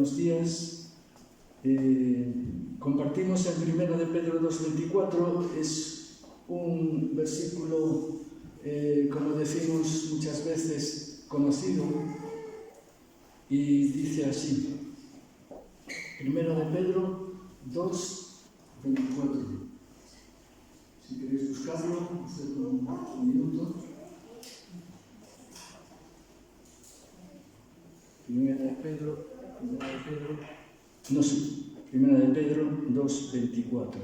buenos días. Compartimos en 1 de Pedro 2:24, es un versículo, como decimos muchas veces, conocido, y dice así, 1 de Pedro 2:24. Si queréis buscarlo, usted un minuto. 1 de Pedro 2:24.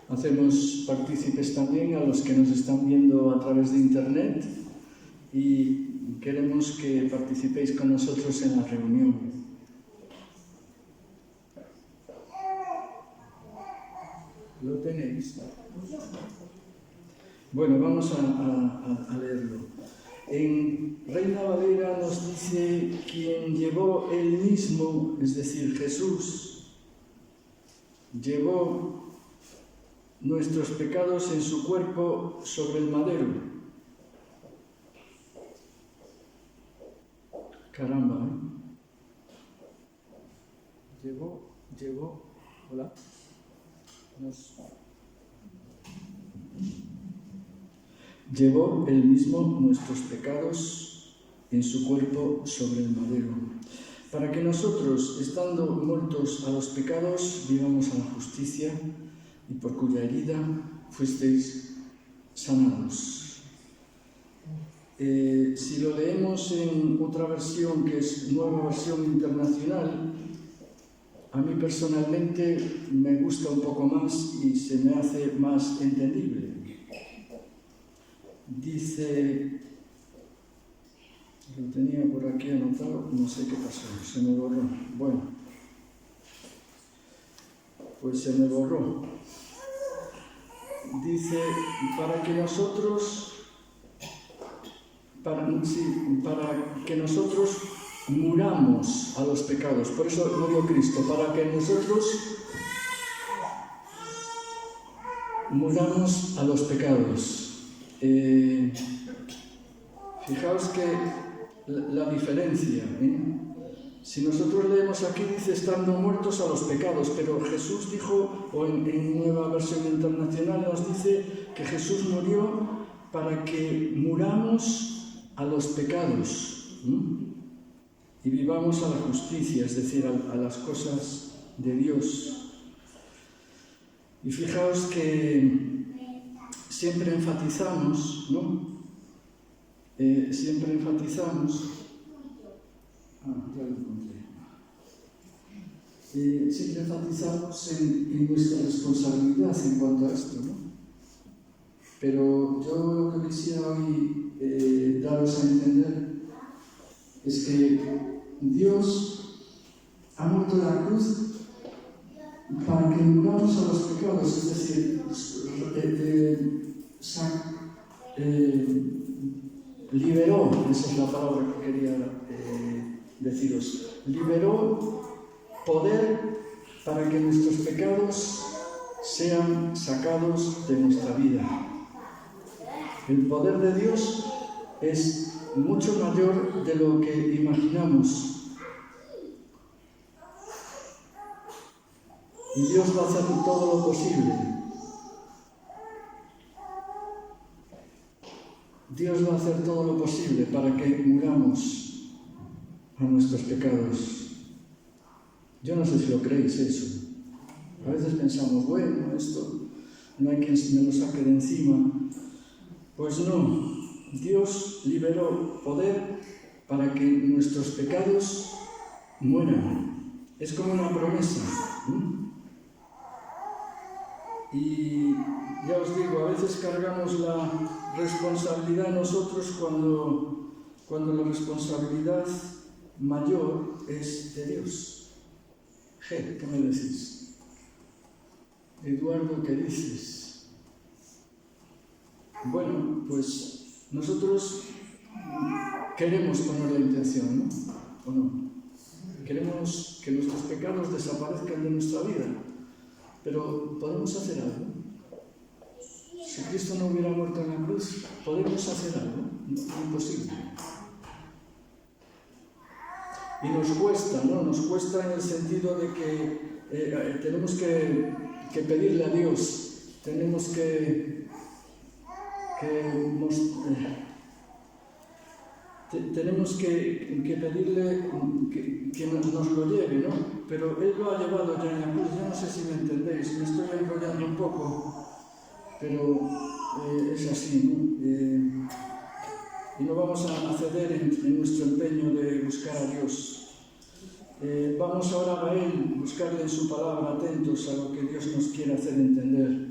Hacemos partícipes también a los que nos están viendo a través de internet y queremos que participéis con nosotros en la reunión. ¿Lo tenéis? Bueno, vamos a leerlo. En Reina Valera nos dice: quien llevó él mismo, es decir, Jesús, llevó nuestros pecados en su cuerpo sobre el madero. Caramba, ¿eh? Llevó, hola. Llevó él mismo nuestros pecados en su cuerpo sobre el madero, para que nosotros, estando muertos a los pecados, vivamos a la justicia, y por cuya herida fuisteis sanados. Si lo leemos en otra versión, que es Nueva Versión Internacional, a mí personalmente me gusta un poco más y se me hace más entendible. Dice, lo tenía por aquí anotado, no sé qué pasó, se me borró. Bueno, pues se me borró. Dice, para que nosotros muramos a los pecados. Por eso murió Cristo, para que nosotros muramos a los pecados. Fijaos que la diferencia, Si nosotros leemos aquí, dice estando muertos a los pecados, pero Jesús dijo, o en Nueva Versión Internacional nos dice que Jesús murió para que muramos a los pecados y vivamos a la justicia, es decir, a las cosas de Dios. Y fijaos que siempre enfatizamos, siempre enfatizamos en nuestra responsabilidad en cuanto a esto, Pero yo lo que quisiera hoy daros a entender es que Dios ha muerto en la cruz para que muramos a los pecados, es decir, liberó, esa es la palabra que quería deciros, liberó poder para que nuestros pecados sean sacados de nuestra vida. El poder de Dios es mucho mayor de lo que imaginamos. Y Dios va a hacer todo lo posible. Dios va a hacer todo lo posible para que muramos a nuestros pecados. Yo no sé si lo creéis eso. A veces pensamos, bueno, esto no hay quien me lo saque de encima. Pues no, Dios liberó poder para que nuestros pecados mueran. Es como una promesa. Y ya os digo, a veces cargamos la responsabilidad nosotros cuando la responsabilidad mayor es de Dios. ¿Qué me decís? Eduardo, ¿qué dices? Bueno, pues nosotros queremos poner la intención, ¿no? ¿O no? Queremos que nuestros pecados desaparezcan de nuestra vida, pero ¿podemos hacer algo? Si Cristo no hubiera muerto en la cruz, ¿podemos hacer algo? No, imposible. Y nos cuesta, ¿no? Nos cuesta en el sentido de que tenemos que pedirle a Dios, tenemos tenemos que pedirle que nos lo lleve, ¿no? Pero Él lo ha llevado ya en la cruz. Yo no sé si me entendéis, me estoy enrollando un poco, pero es así, ¿no? Y no vamos a ceder en nuestro empeño de buscar a Dios. Vamos ahora a Él, buscarle en su palabra, atentos a lo que Dios nos quiere hacer entender.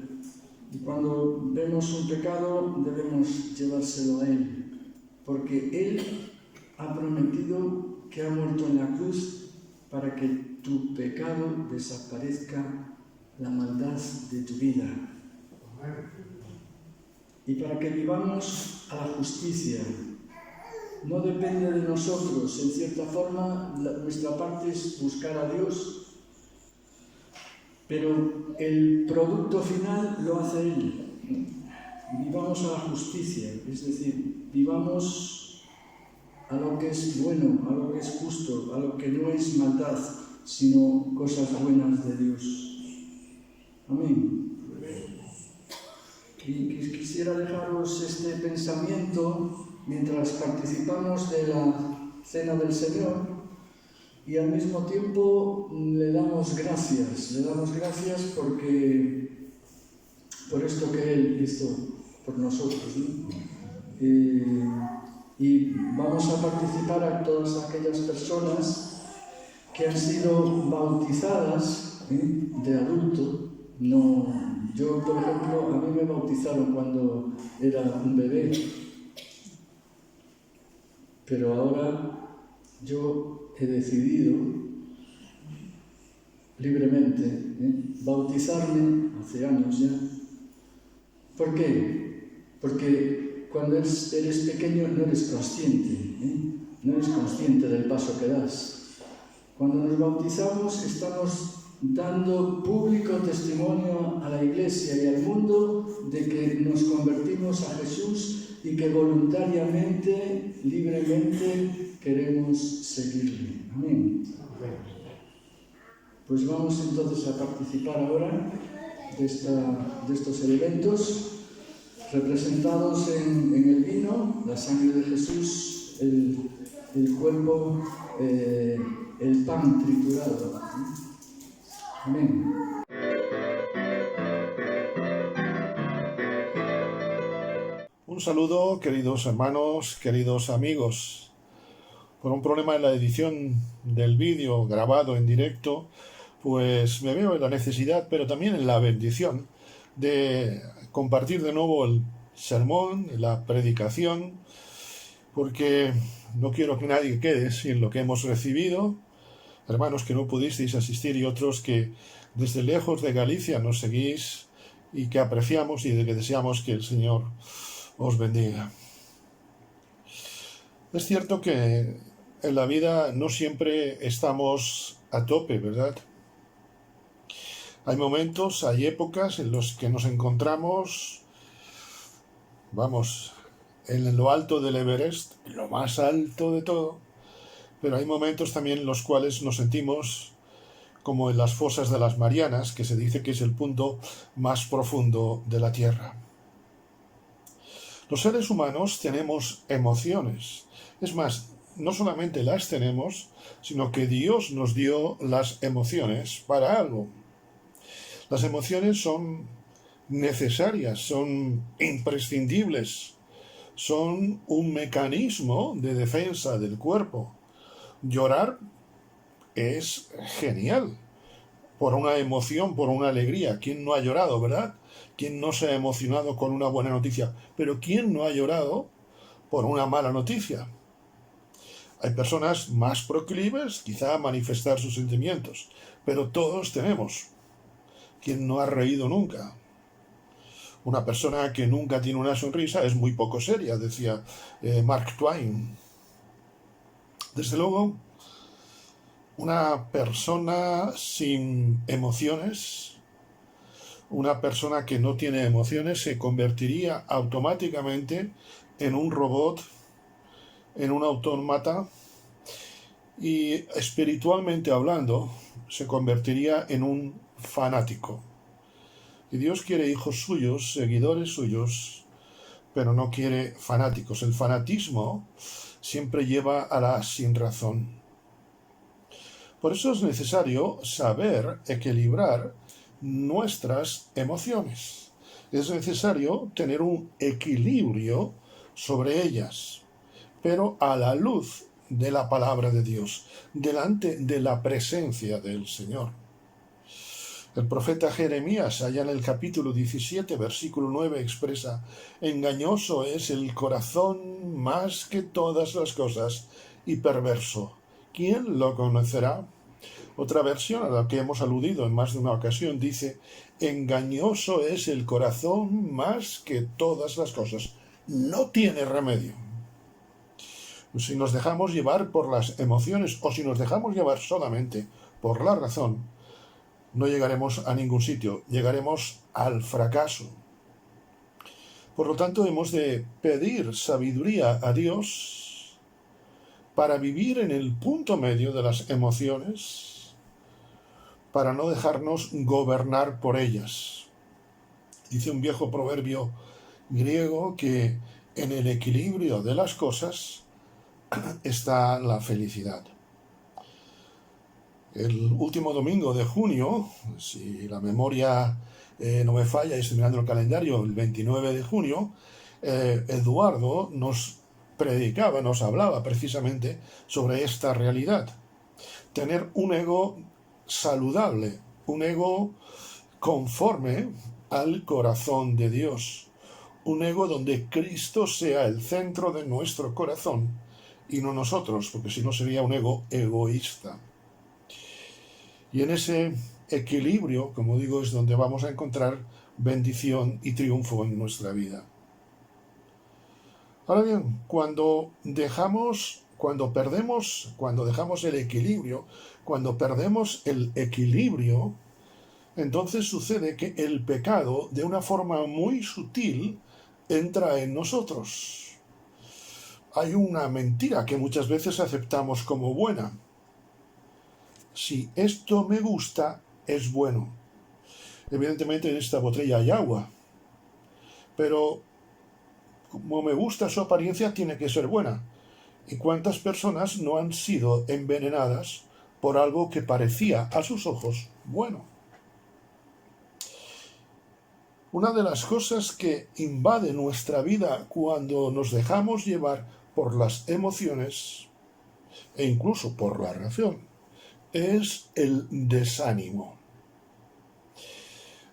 Y cuando vemos un pecado, debemos llevárselo a Él, porque Él ha prometido que ha muerto en la cruz para que tu pecado desaparezca, la maldad de tu vida. Y para que vivamos a la justicia. No depende de nosotros, en cierta forma, nuestra parte es buscar a Dios, pero el producto final lo hace Él. Vivamos a la justicia, es decir, vivamos a lo que es bueno, a lo que es justo, a lo que no es maldad, sino cosas buenas de Dios. Amén. Y quisiera dejaros este pensamiento mientras participamos de la Cena del Señor y al mismo tiempo le damos gracias porque por esto que Él hizo por nosotros, ¿no? Y vamos a participar a todas aquellas personas que han sido bautizadas de adulto. No, yo, por ejemplo, a mí me bautizaron cuando era un bebé, pero ahora yo he decidido libremente bautizarme hace años ya. ¿Por qué? Porque cuando eres pequeño no eres consciente, no eres consciente del paso que das. Cuando nos bautizamos estamos dando público testimonio a la Iglesia y al mundo de que nos convertimos a Jesús y que voluntariamente, libremente queremos seguirle. Amén. Pues vamos entonces a participar ahora de estos elementos representados en el vino, la sangre de Jesús, el cuerpo, el pan triturado. Amén. Un saludo, queridos hermanos, queridos amigos. Por un problema en la edición del vídeo grabado en directo, pues me veo en la necesidad, pero también en la bendición, de compartir de nuevo el sermón, la predicación, porque no quiero que nadie quede sin lo que hemos recibido. Hermanos que no pudisteis asistir y otros que desde lejos de Galicia nos seguís y que apreciamos y de que deseamos que el Señor os bendiga. Es cierto que en la vida no siempre estamos a tope, ¿verdad? Hay momentos, hay épocas en los que nos encontramos, en lo alto del Everest, en lo más alto de todo, pero hay momentos también en los cuales nos sentimos como en las fosas de las Marianas, que se dice que es el punto más profundo de la Tierra. Los seres humanos tenemos emociones. Es más, no solamente las tenemos, sino que Dios nos dio las emociones para algo. Las emociones son necesarias, son imprescindibles, son un mecanismo de defensa del cuerpo. Llorar es genial, por una emoción, por una alegría. ¿Quién no ha llorado, verdad? ¿Quién no se ha emocionado con una buena noticia? Pero ¿quién no ha llorado por una mala noticia? Hay personas más proclives, quizá, a manifestar sus sentimientos, pero todos tenemos. ¿Quién no ha reído nunca? Una persona que nunca tiene una sonrisa es muy poco seria, decía Mark Twain. Desde luego, una persona sin emociones, una persona que no tiene emociones, se convertiría automáticamente en un robot, en un autómata, y espiritualmente hablando se convertiría en un fanático. Y Dios quiere hijos suyos, seguidores suyos, pero no quiere fanáticos. El fanatismo siempre lleva a la sinrazón. Por eso es necesario saber equilibrar nuestras emociones. Es necesario tener un equilibrio sobre ellas, pero a la luz de la palabra de Dios, delante de la presencia del Señor. El profeta Jeremías, allá en el capítulo 17, versículo 9, expresa: engañoso es el corazón más que todas las cosas y perverso. ¿Quién lo conocerá? Otra versión a la que hemos aludido en más de una ocasión dice: engañoso es el corazón más que todas las cosas. No tiene remedio. Si nos dejamos llevar por las emociones o si nos dejamos llevar solamente por la razón, no llegaremos a ningún sitio, llegaremos al fracaso. Por lo tanto, hemos de pedir sabiduría a Dios para vivir en el punto medio de las emociones, para no dejarnos gobernar por ellas. Dice un viejo proverbio griego que en el equilibrio de las cosas está la felicidad. El último domingo de junio, si la memoria no me falla, y estoy mirando el calendario, el 29 de junio, Eduardo nos predicaba, nos hablaba precisamente sobre esta realidad. Tener un ego saludable, un ego conforme al corazón de Dios, un ego donde Cristo sea el centro de nuestro corazón y no nosotros, porque si no sería un ego egoísta. Y en ese equilibrio, como digo, es donde vamos a encontrar bendición y triunfo en nuestra vida. Ahora bien, cuando dejamos el equilibrio, cuando perdemos el equilibrio, entonces sucede que el pecado, de una forma muy sutil, entra en nosotros. Hay una mentira que muchas veces aceptamos como buena. Si esto me gusta, es bueno. Evidentemente en esta botella hay agua, pero como me gusta su apariencia, tiene que ser buena. ¿Y cuántas personas no han sido envenenadas por algo que parecía a sus ojos bueno? Una de las cosas que invade nuestra vida cuando nos dejamos llevar por las emociones e incluso por la razón es el desánimo.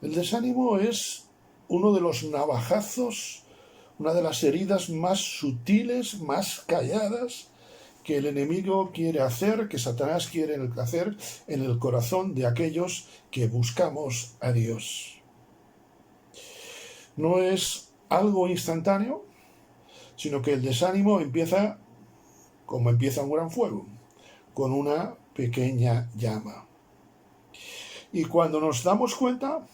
El desánimo es uno de los navajazos, una de las heridas más sutiles, más calladas que el enemigo quiere hacer, que Satanás quiere hacer en el corazón de aquellos que buscamos a Dios. No es algo instantáneo, sino que el desánimo empieza como empieza un gran fuego, con una pequeña llama. Y cuando nos damos cuenta,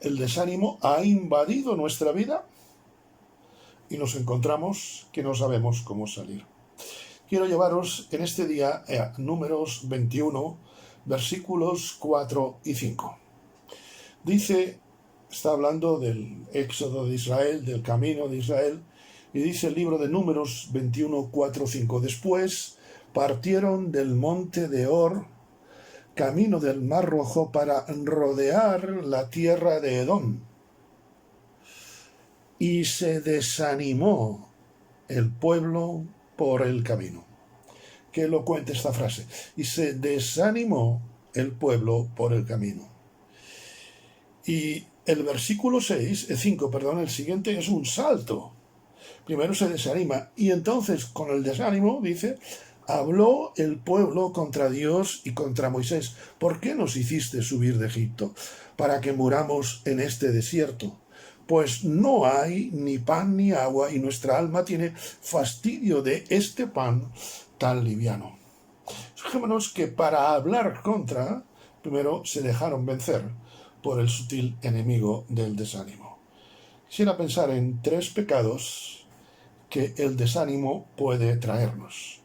el desánimo ha invadido nuestra vida y nos encontramos que no sabemos cómo salir. Quiero llevaros en este día a Números 21, versículos 4 y 5. Está hablando del éxodo de Israel, del camino de Israel, y dice el libro de Números 21, 4, 5. Después partieron del monte de Hor, camino del Mar Rojo, para rodear la tierra de Edom. Y se desanimó el pueblo por el camino. Qué elocuente esta frase. Y se desanimó el pueblo por el camino. Y el versículo 5, el siguiente es un salto. Primero se desanima y entonces con el desánimo dice: habló el pueblo contra Dios y contra Moisés. ¿Por qué nos hiciste subir de Egipto? Para que muramos en este desierto. Pues no hay ni pan ni agua y nuestra alma tiene fastidio de este pan tan liviano. Fijémonos que para hablar contra, primero se dejaron vencer por el sutil enemigo del desánimo. Quisiera pensar en 3 pecados que el desánimo puede traernos.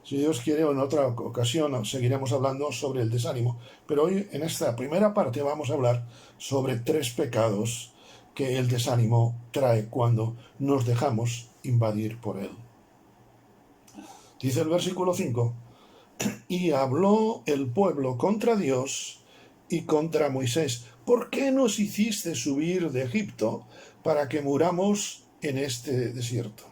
Si Dios quiere, en otra ocasión seguiremos hablando sobre el desánimo, pero hoy en esta primera parte vamos a hablar sobre 3 pecados que el desánimo trae cuando nos dejamos invadir por él. Dice el versículo 5: y habló el pueblo contra Dios y contra Moisés: ¿por qué nos hiciste subir de Egipto para que muramos en este desierto?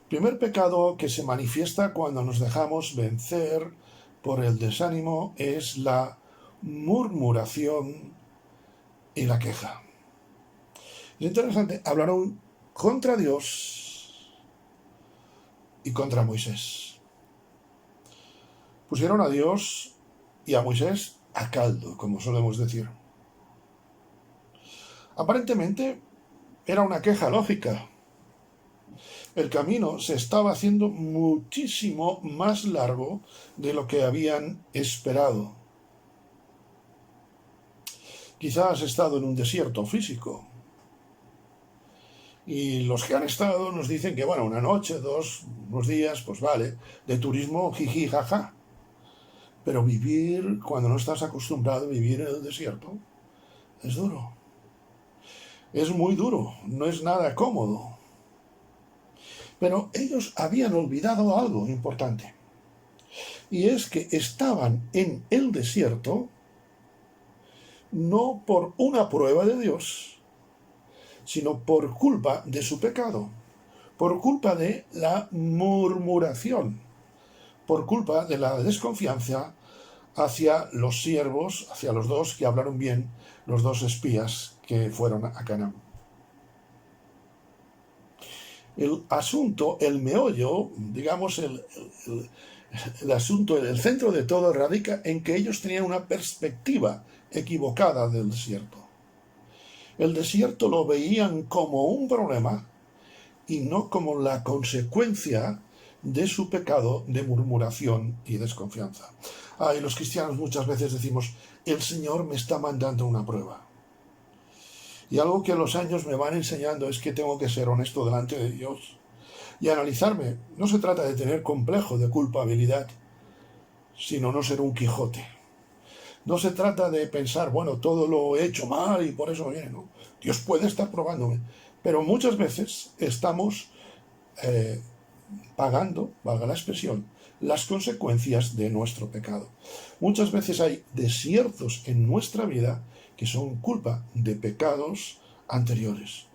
Primer pecado que se manifiesta cuando nos dejamos vencer por el desánimo es la murmuración y la queja. Es interesante, hablaron contra Dios y contra Moisés. Pusieron a Dios y a Moisés a caldo, como solemos decir. Aparentemente era una queja lógica. El camino se estaba haciendo muchísimo más largo de lo que habían esperado. Quizás has estado en un desierto físico. Y los que han estado nos dicen que, bueno, una noche, 2, unos días, pues vale, de turismo, jiji, jaja. Pero vivir, cuando no estás acostumbrado a vivir en el desierto, es duro. Es muy duro, no es nada cómodo. Pero ellos habían olvidado algo importante. Y es que estaban en el desierto no por una prueba de Dios, sino por culpa de su pecado, por culpa de la murmuración, por culpa de la desconfianza hacia los siervos, hacia los 2 que hablaron bien, los 2 espías que fueron a Canaán. El asunto, el meollo, digamos, el asunto, el centro de todo radica en que ellos tenían una perspectiva equivocada del desierto. El desierto lo veían como un problema y no como la consecuencia de su pecado de murmuración y desconfianza. Y los cristianos muchas veces decimos: el Señor me está mandando una prueba. Y algo que los años me van enseñando es que tengo que ser honesto delante de Dios y analizarme. No se trata de tener complejo de culpabilidad, sino no ser un Quijote. No se trata de pensar, bueno, todo lo he hecho mal y por eso viene, ¿no? Dios puede estar probándome. Pero muchas veces estamos pagando, valga la expresión, las consecuencias de nuestro pecado. Muchas veces hay desiertos en nuestra vida que son culpa de pecados anteriores.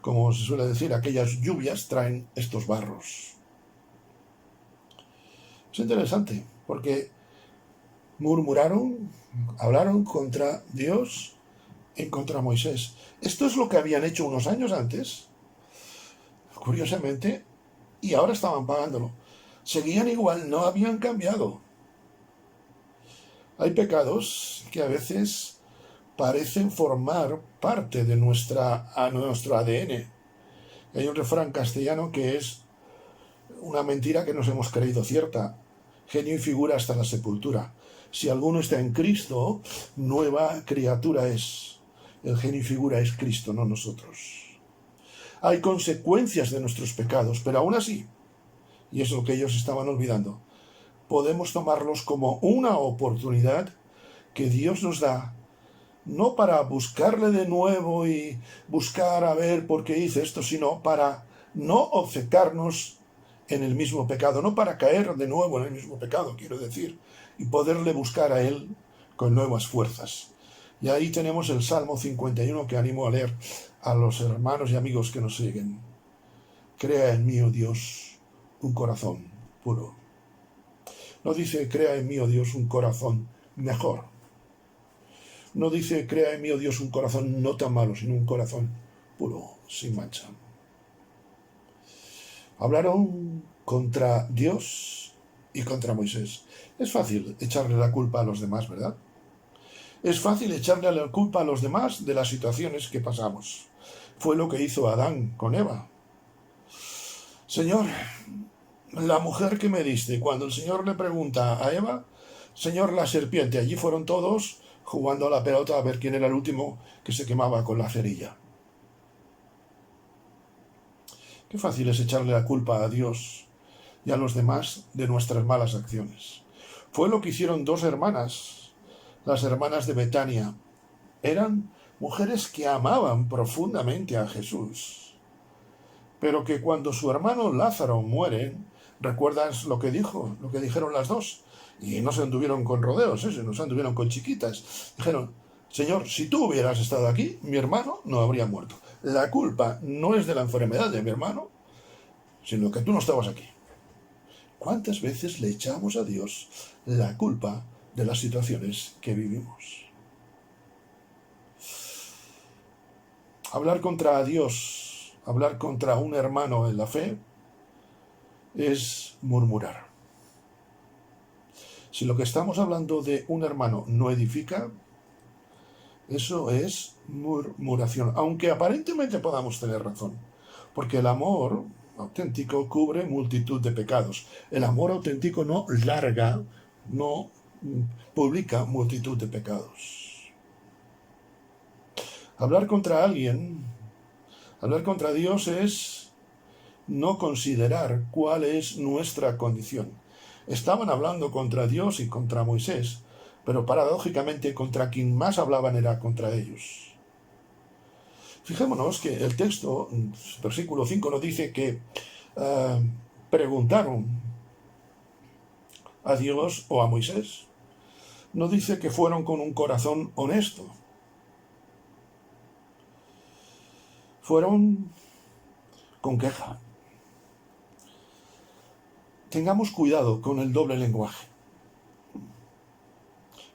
Como se suele decir, aquellas lluvias traen estos barros. Es interesante, porque murmuraron, hablaron contra Dios y contra Moisés. Esto es lo que habían hecho unos años antes, curiosamente, y ahora estaban pagándolo. Seguían igual, no habían cambiado. Hay pecados que a veces parecen formar parte de nuestro ADN. Hay un refrán castellano que es una mentira que nos hemos creído cierta: genio y figura hasta la sepultura. Si alguno está en Cristo, nueva criatura es. El genio y figura es Cristo, no nosotros. Hay consecuencias de nuestros pecados, pero aún así, y es lo que ellos estaban olvidando, podemos tomarlos como una oportunidad que Dios nos da, no para buscarle de nuevo y buscar a ver por qué hice esto, sino para no obcecarnos en el mismo pecado, no para caer de nuevo en el mismo pecado, quiero decir, y poderle buscar a Él con nuevas fuerzas. Y ahí tenemos el Salmo 51 que animo a leer a los hermanos y amigos que nos siguen. Crea en mí, oh Dios, un corazón puro. No dice crea en mí, oh Dios, un corazón mejor. No dice crea en mí, oh Dios, un corazón no tan malo, sino un corazón puro, sin mancha. Hablaron contra Dios y contra Moisés. Es fácil echarle la culpa a los demás, ¿verdad? Es fácil echarle la culpa a los demás de las situaciones que pasamos. Fue lo que hizo Adán con Eva. Señor, la mujer que me diste, cuando el Señor le pregunta a Eva, Señor, la serpiente, allí fueron todos jugando a la pelota a ver quién era el último que se quemaba con la cerilla. Qué fácil es echarle la culpa a Dios y a los demás de nuestras malas acciones. Fue lo que hicieron dos hermanas, las hermanas de Betania. Eran mujeres que amaban profundamente a Jesús, pero que cuando su hermano Lázaro muere, ¿recuerdas lo que dijeron las dos? Y no se anduvieron con rodeos, no se anduvieron con chiquitas. Dijeron: Señor, si tú hubieras estado aquí, mi hermano no habría muerto. La culpa no es de la enfermedad de mi hermano, sino que tú no estabas aquí. ¿Cuántas veces le echamos a Dios la culpa de las situaciones que vivimos? Hablar contra Dios, hablar contra un hermano en la fe, es murmurar. Si lo que estamos hablando de un hermano no edifica, eso es murmuración, aunque aparentemente podamos tener razón, porque el amor auténtico cubre multitud de pecados. El amor auténtico no larga, no publica multitud de pecados. Hablar contra alguien, hablar contra Dios, es no considerar cuál es nuestra condición. Estaban hablando contra Dios y contra Moisés, pero paradójicamente contra quien más hablaban era contra ellos. Fijémonos que el texto, versículo 5, nos dice que preguntaron a Dios o a Moisés. No dice que fueron con un corazón honesto. Fueron con queja. Tengamos cuidado con el doble lenguaje.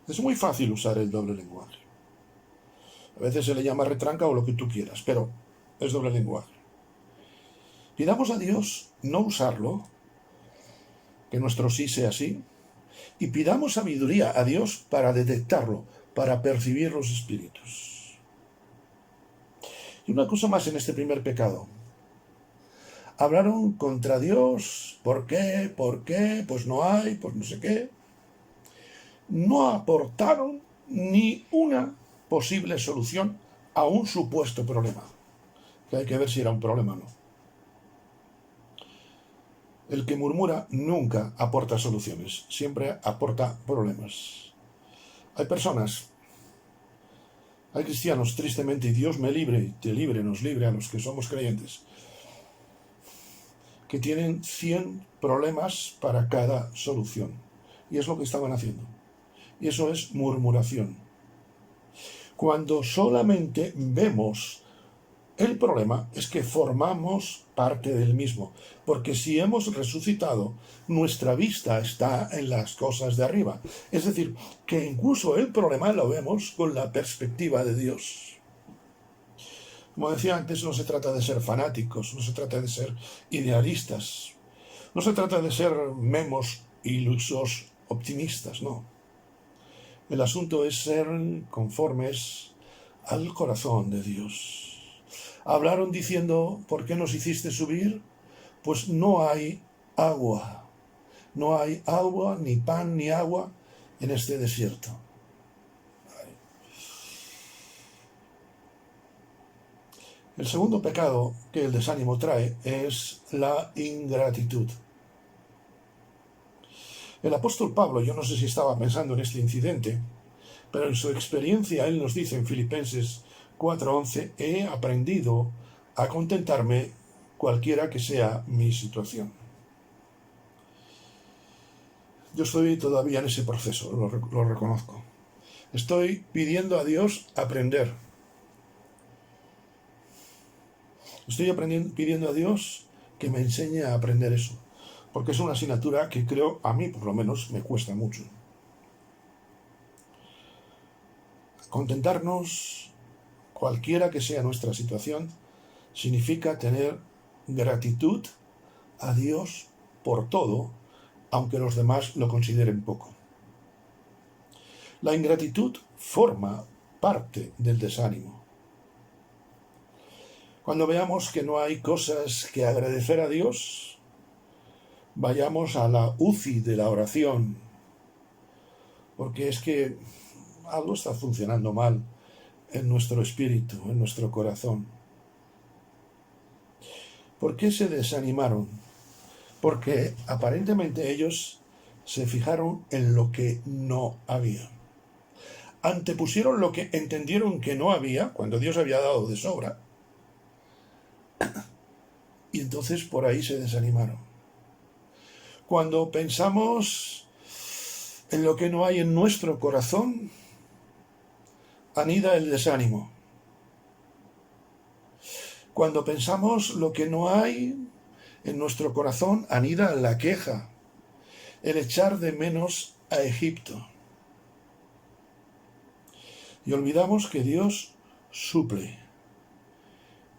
Es muy fácil usar el doble lenguaje. A veces se le llama retranca o lo que tú quieras, pero es doble lenguaje. Pidamos a Dios no usarlo, que nuestro sí sea sí, y pidamos sabiduría a Dios para detectarlo, para percibir los espíritus. Y una cosa más en este primer pecado. Hablaron contra Dios. ¿Por qué? ¿Por qué? Pues no hay, pues no sé qué. No aportaron ni una posible solución a un supuesto problema, que hay que ver si era un problema o no. El que murmura nunca aporta soluciones, siempre aporta problemas. Hay personas, hay cristianos, tristemente, y Dios me libre, te libre, nos libre a los que somos creyentes, que tienen 100 problemas para cada solución. Y es lo que estaban haciendo. Y eso es murmuración. Cuando solamente vemos el problema, es que formamos parte del mismo. Porque si hemos resucitado, nuestra vista está en las cosas de arriba. Es decir, que incluso el problema lo vemos con la perspectiva de Dios. Como decía antes, no se trata de ser fanáticos, no se trata de ser idealistas, no se trata de ser memos ilusos optimistas, no. El asunto es ser conformes al corazón de Dios. Hablaron diciendo: ¿por qué nos hiciste subir? Pues no hay agua. No hay agua, ni pan, ni agua en este desierto. El segundo pecado que el desánimo trae es la ingratitud. El apóstol Pablo, yo no sé si estaba pensando en este incidente, pero en su experiencia él nos dice en Filipenses 4:11: he aprendido a contentarme cualquiera que sea mi situación. Yo estoy todavía en ese proceso, lo reconozco. Estoy pidiendo a Dios aprender. Estoy pidiendo a Dios que me enseñe a aprender eso, porque es una asignatura que creo, a mí por lo menos, me cuesta mucho. Contentarnos, cualquiera que sea nuestra situación, significa tener gratitud a Dios por todo, aunque los demás lo consideren poco. La ingratitud forma parte del desánimo. Cuando veamos que no hay cosas que agradecer a Dios, vayamos a la UCI de la oración, porque es que algo está funcionando mal en nuestro espíritu, en nuestro corazón. ¿Por qué se desanimaron? porque aparentemente ellos se fijaron en lo que no había. Antepusieron lo que entendieron que no había, cuando Dios había dado de sobra, y entonces por ahí se desanimaron. Cuando pensamos en lo que no hay en nuestro corazón, anida el desánimo. Cuando pensamos lo que no hay en nuestro corazón, anida la queja, el echar de menos a Egipto. Y olvidamos que Dios suple,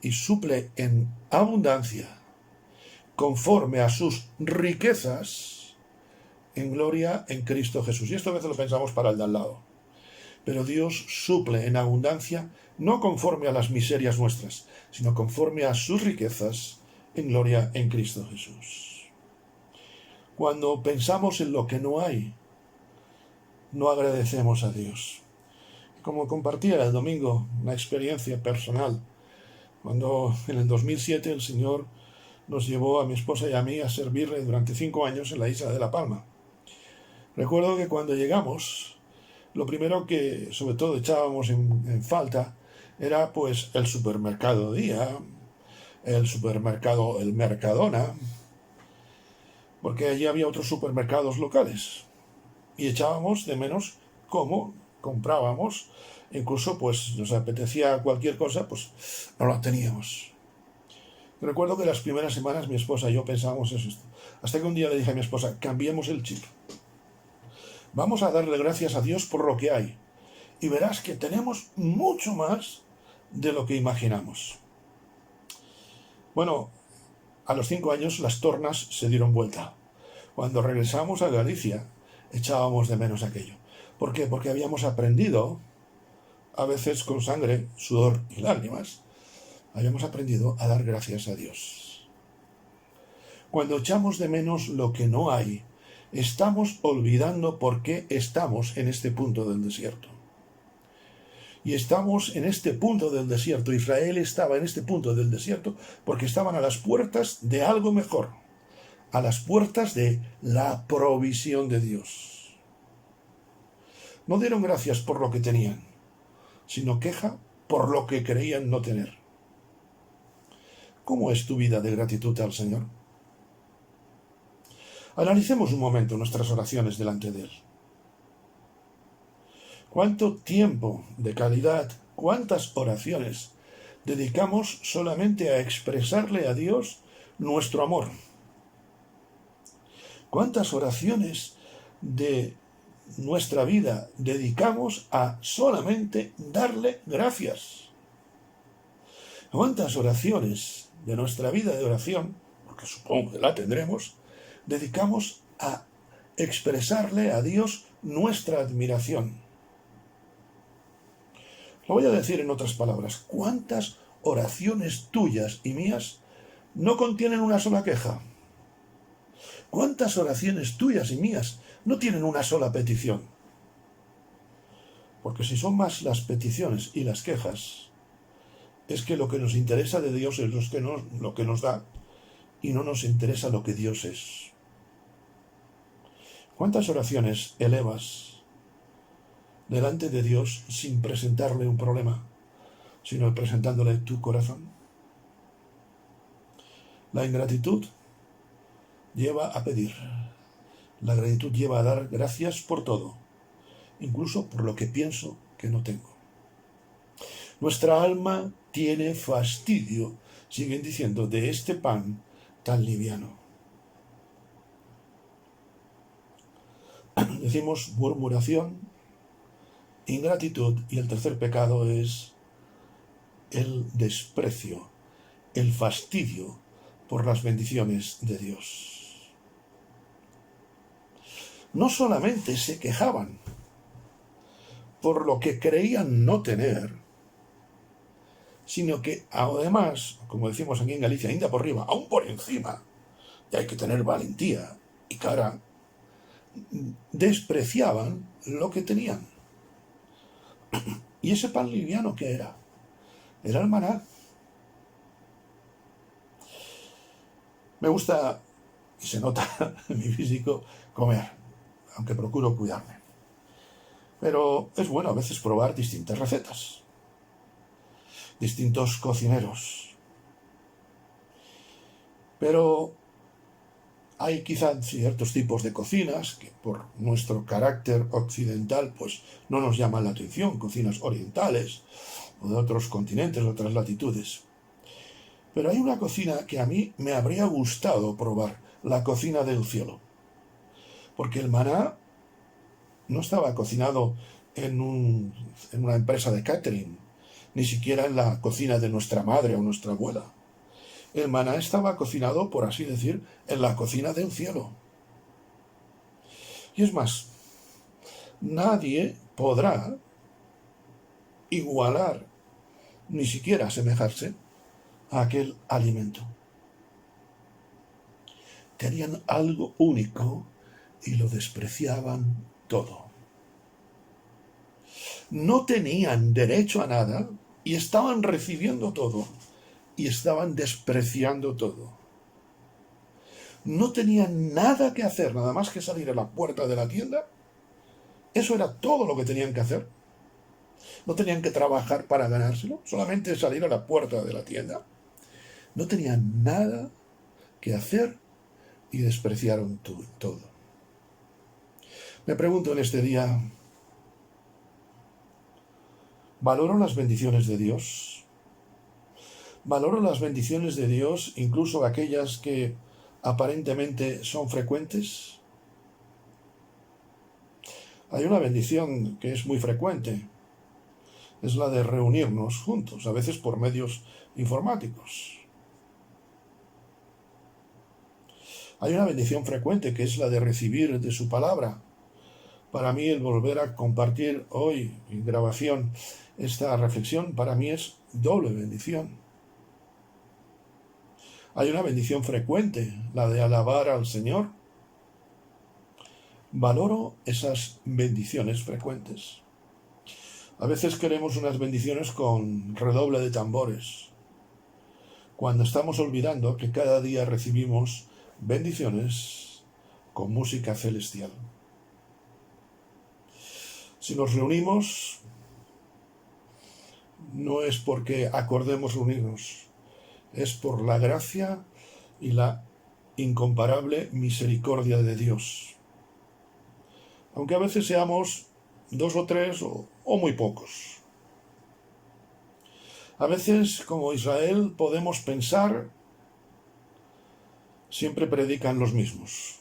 y suple en abundancia, conforme a sus riquezas en gloria en Cristo Jesús. Y esto a veces lo pensamos para el de al lado. Pero Dios suple en abundancia, no conforme a las miserias nuestras, sino conforme a sus riquezas en gloria en Cristo Jesús. Cuando pensamos en lo que no hay, no agradecemos a Dios. Como compartía el domingo una experiencia personal, cuando en el 2007 el Señor nos llevó a mi esposa y a mí a servirle durante 5 años en la isla de La Palma. Recuerdo que cuando llegamos, lo primero que sobre todo echábamos en falta era pues el supermercado día, el supermercado, el Mercadona, porque allí había otros supermercados locales y echábamos de menos cómo comprábamos, incluso pues nos apetecía cualquier cosa, pues no la teníamos. Recuerdo que las primeras semanas mi esposa y yo pensábamos eso, hasta que un día le dije a mi esposa, cambiemos el chip. Vamos a darle gracias a Dios por lo que hay. Y verás que tenemos mucho más de lo que imaginamos. Bueno, a los 5 años las tornas se dieron vuelta. Cuando regresamos a Galicia, echábamos de menos aquello. ¿Por qué? Porque habíamos aprendido, a veces con sangre, sudor y lágrimas, habíamos aprendido a dar gracias a Dios. Cuando echamos de menos lo que no hay, estamos olvidando por qué estamos en este punto del desierto. Y estamos en este punto del desierto. Israel estaba en este punto del desierto porque estaban a las puertas de algo mejor, a las puertas de la provisión de Dios. No dieron gracias por lo que tenían, sino queja por lo que creían no tener. ¿Cómo es tu vida de gratitud al Señor? Analicemos un momento nuestras oraciones delante de Él. ¿Cuánto tiempo de calidad, cuántas oraciones dedicamos solamente a expresarle a Dios nuestro amor? ¿Cuántas oraciones de nuestra vida dedicamos a solamente darle gracias? ¿Cuántas oraciones de nuestra vida de oración, porque supongo que la tendremos, dedicamos a expresarle a Dios nuestra admiración? Lo voy a decir en otras palabras. ¿Cuántas oraciones tuyas y mías no contienen una sola queja? ¿Cuántas oraciones tuyas y mías no tienen una sola petición? Porque si son más las peticiones y las quejas, es que lo que nos interesa de Dios es lo que nos da y no nos interesa lo que Dios es. ¿Cuántas oraciones elevas delante de Dios sin presentarle un problema, sino presentándole tu corazón? La ingratitud lleva a pedir. La gratitud lleva a dar gracias por todo, incluso por lo que pienso que no tengo. Nuestra alma tiene fastidio, siguen diciendo, de este pan tan liviano. Decimos murmuración, ingratitud, y el tercer pecado es el desprecio, el fastidio por las bendiciones de Dios. No solamente se quejaban por lo que creían no tener, sino que además, como decimos aquí en Galicia, ainda por arriba, aún por encima, y hay que tener valentía y cara, despreciaban lo que tenían. ¿Y ese pan liviano qué era? Era el maná. Me gusta y se nota en mi físico, comer, aunque procuro cuidarme. Pero es bueno a veces probar distintas recetas, distintos cocineros. Pero hay quizá ciertos tipos de cocinas que por nuestro carácter occidental pues no nos llaman la atención, cocinas orientales o de otros continentes, de otras latitudes. Pero hay una cocina que a mí me habría gustado probar, la cocina del cielo. Porque el maná no estaba cocinado en una empresa de catering, ni siquiera en la cocina de nuestra madre o nuestra abuela. El maná estaba cocinado, por así decir, en la cocina del cielo. Y es más, nadie podrá igualar, ni siquiera asemejarse a aquel alimento. Tenían algo único y lo despreciaban todo. No tenían derecho a nada y estaban recibiendo todo y estaban despreciando todo. No tenían nada que hacer, nada más que salir a la puerta de la tienda. Eso era todo lo que tenían que hacer. No tenían que trabajar para ganárselo, solamente salir a la puerta de la tienda. No tenían nada que hacer y despreciaron todo. Me pregunto en este día, ¿valoro las bendiciones de Dios? ¿Valoro las bendiciones de Dios, incluso aquellas que aparentemente son frecuentes? Hay una bendición que es muy frecuente, es la de reunirnos juntos, a veces por medios informáticos. Hay una bendición frecuente que es la de recibir de su palabra. Para mí el volver a compartir hoy en grabación esta reflexión, para mí es doble bendición. Hay una bendición frecuente, la de alabar al Señor. Valoro esas bendiciones frecuentes. A veces queremos unas bendiciones con redoble de tambores, cuando estamos olvidando que cada día recibimos bendiciones con música celestial. Si nos reunimos, no es porque acordemos reunirnos, es por la gracia y la incomparable misericordia de Dios. Aunque a veces seamos 2 o 3 o muy pocos. A veces, como Israel, podemos pensar, siempre predican los mismos.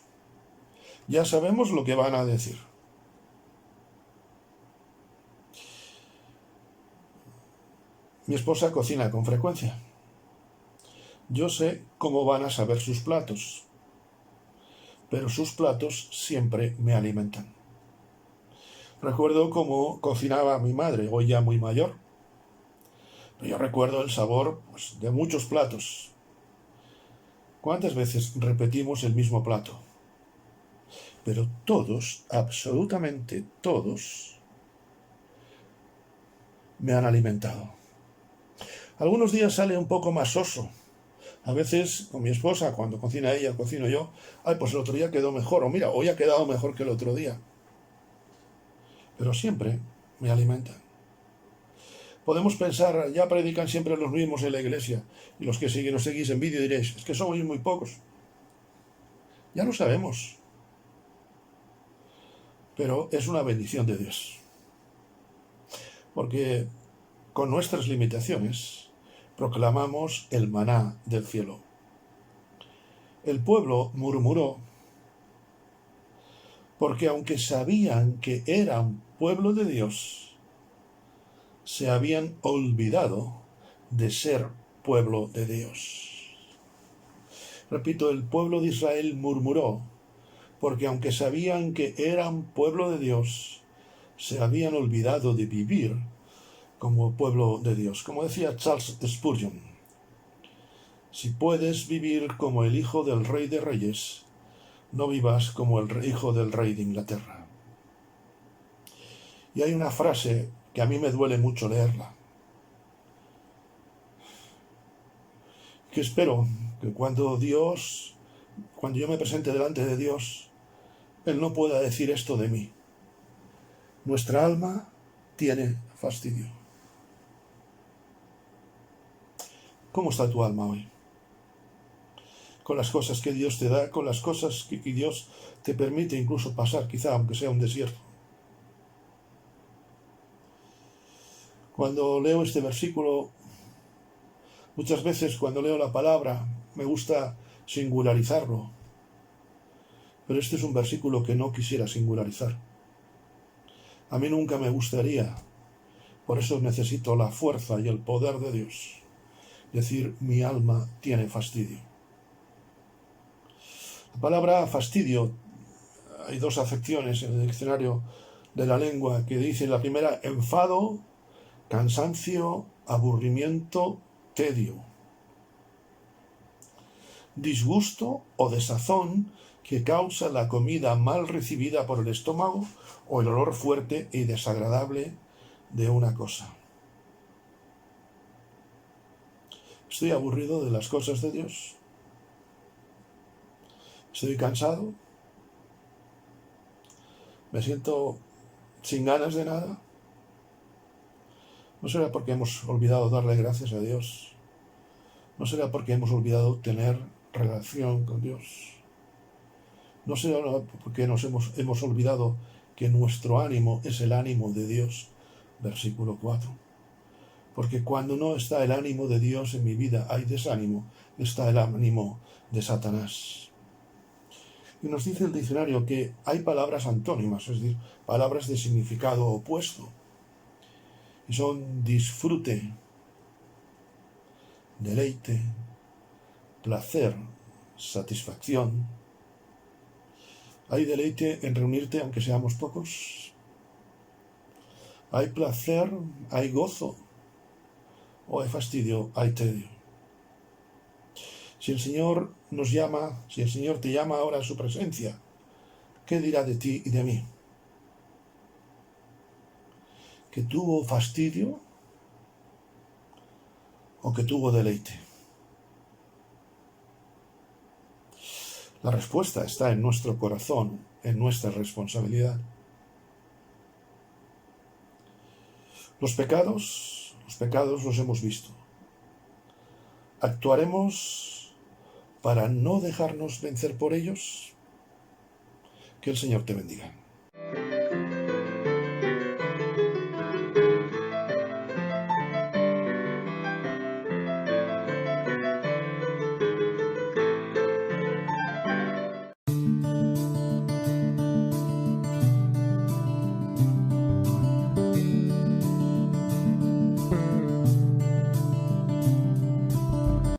Ya sabemos lo que van a decir. Mi esposa cocina con frecuencia. Yo sé cómo van a saber sus platos, pero sus platos siempre me alimentan. Recuerdo cómo cocinaba mi madre, hoy ya muy mayor. Pero yo recuerdo el sabor de muchos platos. ¿Cuántas veces repetimos el mismo plato? Pero todos, absolutamente todos, me han alimentado. Algunos días sale un poco más soso. A veces con mi esposa, cuando cocina ella, cocino yo. Pues el otro día quedó mejor. O mira, hoy ha quedado mejor que el otro día. Pero siempre me alimentan. Podemos pensar, ya predican siempre los mismos en la iglesia. Y los que nos seguís en vídeo diréis, es que somos muy pocos. Ya lo sabemos. Pero es una bendición de Dios. Porque con nuestras limitaciones proclamamos el maná del cielo. El pueblo murmuró porque aunque sabían que eran pueblo de Dios, se habían olvidado de ser pueblo de Dios. Repito, el pueblo de Israel murmuró porque aunque sabían que eran pueblo de Dios, se habían olvidado de vivir como pueblo de Dios. Como decía Charles Spurgeon, si puedes vivir como el hijo del rey de reyes, no vivas como el hijo del rey de Inglaterra. Y hay una frase que a mí me duele mucho leerla, que espero que cuando Dios cuando yo me presente delante de Dios, Él no pueda decir esto de mí. Nuestra alma tiene fastidio. ¿Cómo está tu alma hoy? Con las cosas que Dios te da, con las cosas que Dios te permite incluso pasar, quizá aunque sea un desierto. Cuando leo este versículo, muchas veces cuando leo la palabra me gusta singularizarlo, pero este es un versículo que no quisiera singularizar. A mí nunca me gustaría, por eso necesito la fuerza y el poder de Dios, decir mi alma tiene fastidio. La palabra fastidio, hay dos acepciones en el diccionario de la lengua que dicen la primera, enfado, cansancio, aburrimiento, tedio. Disgusto o desazón que causa la comida mal recibida por el estómago o el olor fuerte y desagradable de una cosa. Estoy aburrido de las cosas de Dios. Estoy cansado. Me siento sin ganas de nada. ¿No será porque hemos olvidado darle gracias a Dios? ¿No será porque hemos olvidado tener relación con Dios? ¿No será porque hemos olvidado que nuestro ánimo es el ánimo de Dios? Versículo 4. Porque cuando no está el ánimo de Dios en mi vida, hay desánimo, está el ánimo de Satanás. Y nos dice el diccionario que hay palabras antónimas, es decir, palabras de significado opuesto. Y son disfrute, deleite, placer, satisfacción. Hay deleite en reunirte aunque seamos pocos. Hay placer, hay gozo. O hay fastidio, hay tedio. Si el Señor nos llama, si el Señor te llama ahora a su presencia, ¿qué dirá de ti y de mí? ¿Que tuvo fastidio o que tuvo deleite? La respuesta está en nuestro corazón, en nuestra responsabilidad. Los pecados los hemos visto. ¿Actuaremos para no dejarnos vencer por ellos? Que el Señor te bendiga.